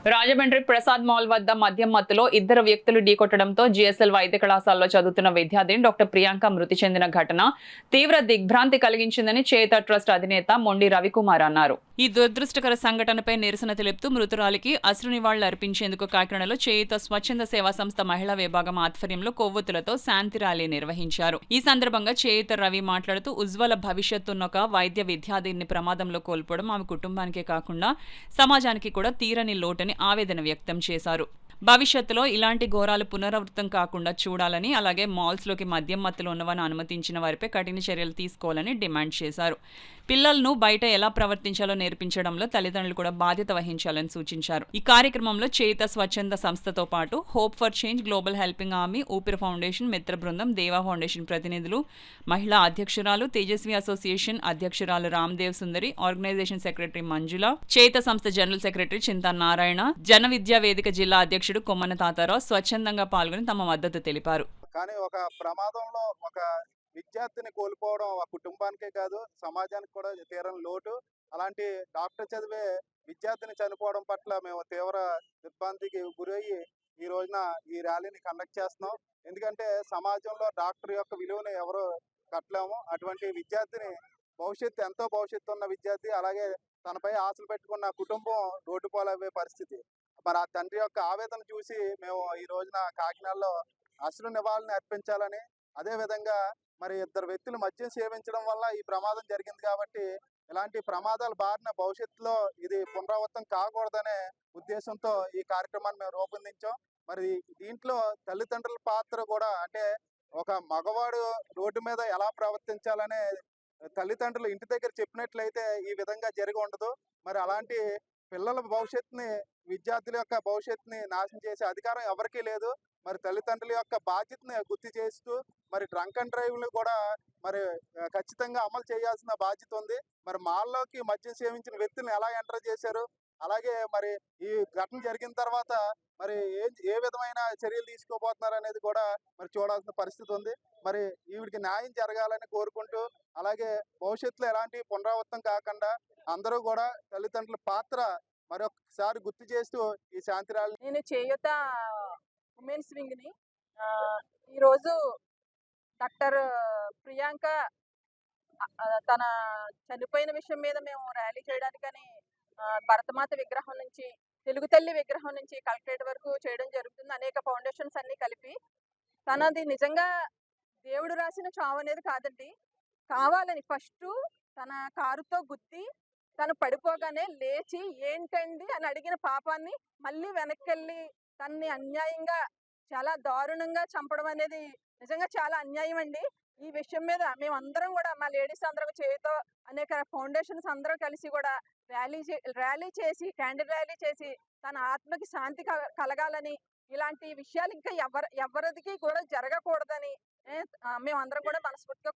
Rajahmundry Prasad mall వద్ద మద్యం మత్తులో ఇద్దరు వ్యక్తులు ఢీకొట్టడంతో జిఎస్ఎల్ వైద్య కళాశాలలో చదువుతున్న విద్యార్థిని డాక్టర్ ప్రియాంక మృతి చెందిన ఘటన తీవ్ర దిగ్భ్రాంతి కలిగించిందని చేత ట్రస్ట్ అధినేత మొండి రవికుమార్ అన్నారు. ఈ దురదృష్టకర సంఘటనపై నిరసన తెలుపుతూ మృతురాలికి అశ్రు నివాళులు అర్పించేందుకు కాకినాడలో చేయుత స్వచ్ఛంద సేవా సంస్థ మహిళా విభాగం ఆధ్వర్యంలో కొవ్వొత్తులతో శాంతి ర్యాలీ నిర్వహించారు. ఈ సందర్భంగా చేయుత రవి మాట్లాడుతూ ఉజ్వల భవిష్యత్తున్న ఒక వైద్య విద్యార్థిని ప్రమాదంలో కోల్పోవడం ఆమె కుటుంబానికే కాకుండా సమాజానికి కూడా తీరని లోటని ఆవేదన వ్యక్తం చేశారు. భవిష్యత్తులో ఇలాంటి ఘోరాలు పునరావృతం కాకుండా చూడాలని, అలాగే మాల్స్లోకి మద్యం మత్తులో ఉన్నవారిని అనుమతించిన వారిపై కఠిన చర్యలు తీసుకోవాలని డిమాండ్ చేశారు. పిల్లలను బయట ఎలా ప్రవర్తించాలో నేర్పించడంలో తల్లిదండ్రులు కూడా బాధ్యత వహించాలని సూచించారు. ఈ కార్యక్రమంలో చేత స్వచ్ఛంద సంస్థతో పాటు hope for change, global helping army, ఊపిరి ఫౌండేషన్, మిత్ర బృందం, దేవా ఫౌండేషన్ ప్రతినిధులు, మహిళా అధ్యక్షురాలు, తేజస్వి అసోసియేషన్ అధ్యక్షురాలు రామ్దేవ్ సుందరి, ఆర్గనైజేషన్ సెక్రటరీ మంజుల, చేత సంస్థ జనరల్ సెక్రటరీ చింతా నారాయణ, జన విద్యా వేదిక జిల్లా అధ్యక్షుడు కొమ్మన తాతారావు స్వచ్ఛందంగా పాల్గొని తమ మద్దతు తెలిపారు. కానీ ఒక ప్రమాదంలో ఒక విద్యార్థిని కోల్పోవడం ఆ కుటుంబానికే కాదు సమాజానికి కూడా తీరని లోటు. అలాంటి డాక్టర్ చదివే విద్యార్థిని చనిపోవడం పట్ల మేము తీవ్ర దిగ్భ్రాంతికి గురయ్యి ఈ రోజున ఈ ర్యాలీని కండక్ట్ చేస్తున్నాం. ఎందుకంటే సమాజంలో డాక్టర్ యొక్క విలువను ఎవరు కట్టలేము. అటువంటి విద్యార్థిని ఎంతో భవిష్యత్తు ఉన్న విద్యార్థి, అలాగే తనపై ఆశలు పెట్టుకున్న కుటుంబం రోడ్డు పాలయ్యే పరిస్థితి. మరి ఆ తండ్రి యొక్క ఆవేదన చూసి మేము ఈ రోజున కాకినాడలో అశ్రు నివాళులను అర్పించాలని, అదేవిధంగా మరి ఇద్దరు వ్యక్తులు మద్యం సేవించడం వల్ల ఈ ప్రమాదం జరిగింది కాబట్టి ఇలాంటి ప్రమాదాల బారిన భవిష్యత్తులో ఇది పునరావృతం కాకూడదనే ఉద్దేశంతో ఈ కార్యక్రమాన్ని మేము రూపొందించాం. మరి దీంట్లో తల్లిదండ్రుల పాత్ర కూడా, అంటే ఒక మగవాడు రోడ్డు మీద ఎలా ప్రవర్తించాలనే తల్లిదండ్రులు ఇంటి దగ్గర చెప్పినట్లయితే ఈ విధంగా జరిగి ఉండదు. మరి అలాంటి పిల్లల భవిష్యత్తుని, విద్యార్థుల యొక్క భవిష్యత్తుని నాశనం చేసే అధికారం ఎవరికీ లేదు. మరి తల్లిదండ్రుల యొక్క బాధ్యతని గుర్తు చేస్తూ మరి డ్రంక్ అండ్ డ్రైవ్లు కూడా మరి ఖచ్చితంగా అమలు చేయాల్సిన బాధ్యత ఉంది. మరి మాల్లోకి మద్యం సేవించిన వ్యక్తులను ఎలా ఎంటర్ చేశారు, అలాగే మరి ఈ ఘటన జరిగిన తర్వాత మరి ఏ విధమైన చర్యలు తీసుకోబోతున్నారు అనేది కూడా మరి చూడాల్సిన పరిస్థితి ఉంది. మరి ఈవిడికి న్యాయం జరగాలని కోరుకుంటూ, అలాగే భవిష్యత్తులో ఎలాంటి పునరావృతం కాకుండా అందరూ కూడా తల్లిదండ్రుల పాత్ర మరొకసారి గుర్తు చేస్తూ ఈ శాంతి ర్యాలీ. నేను చేయూత ఉమెన్స్ వింగ్ని. ఈరోజు డాక్టర్ ప్రియాంక తన చనిపోయిన విషయం మీద మేము ర్యాలీ చేయడానికని భరతమాత విగ్రహం నుంచి, తెలుగు తల్లి విగ్రహం నుంచి కలెక్టరేట్ వరకు చేయడం జరుగుతుంది. అనేక ఫౌండేషన్స్ అన్ని కలిపి. తనది నిజంగా దేవుడు రాసిన చావు అనేది కాదండి. కావాలని ఫస్ట్ తన కారుతో గుద్ది తను పడిపోగానే లేచి ఏంటండి అని అడిగిన పాపాన్ని మళ్ళీ వెనక్కి తన్ని అన్యాయంగా చాలా దారుణంగా చంపడం అనేది నిజంగా చాలా అన్యాయం అండి. ఈ విషయం మీద మేమందరం కూడా, మా లేడీస్ అందరం చేయుతో అనేక ఫౌండేషన్స్ అందరూ కలిసి కూడా ర్యాలీ చేసి, క్యాండిల్ ర్యాలీ చేసి తన ఆత్మకి శాంతి కలగాలని, ఇలాంటి విషయాలు ఇంకా ఎవరిదికి కూడా జరగకూడదని మేమందరం కూడా మనస్ఫూర్తిగా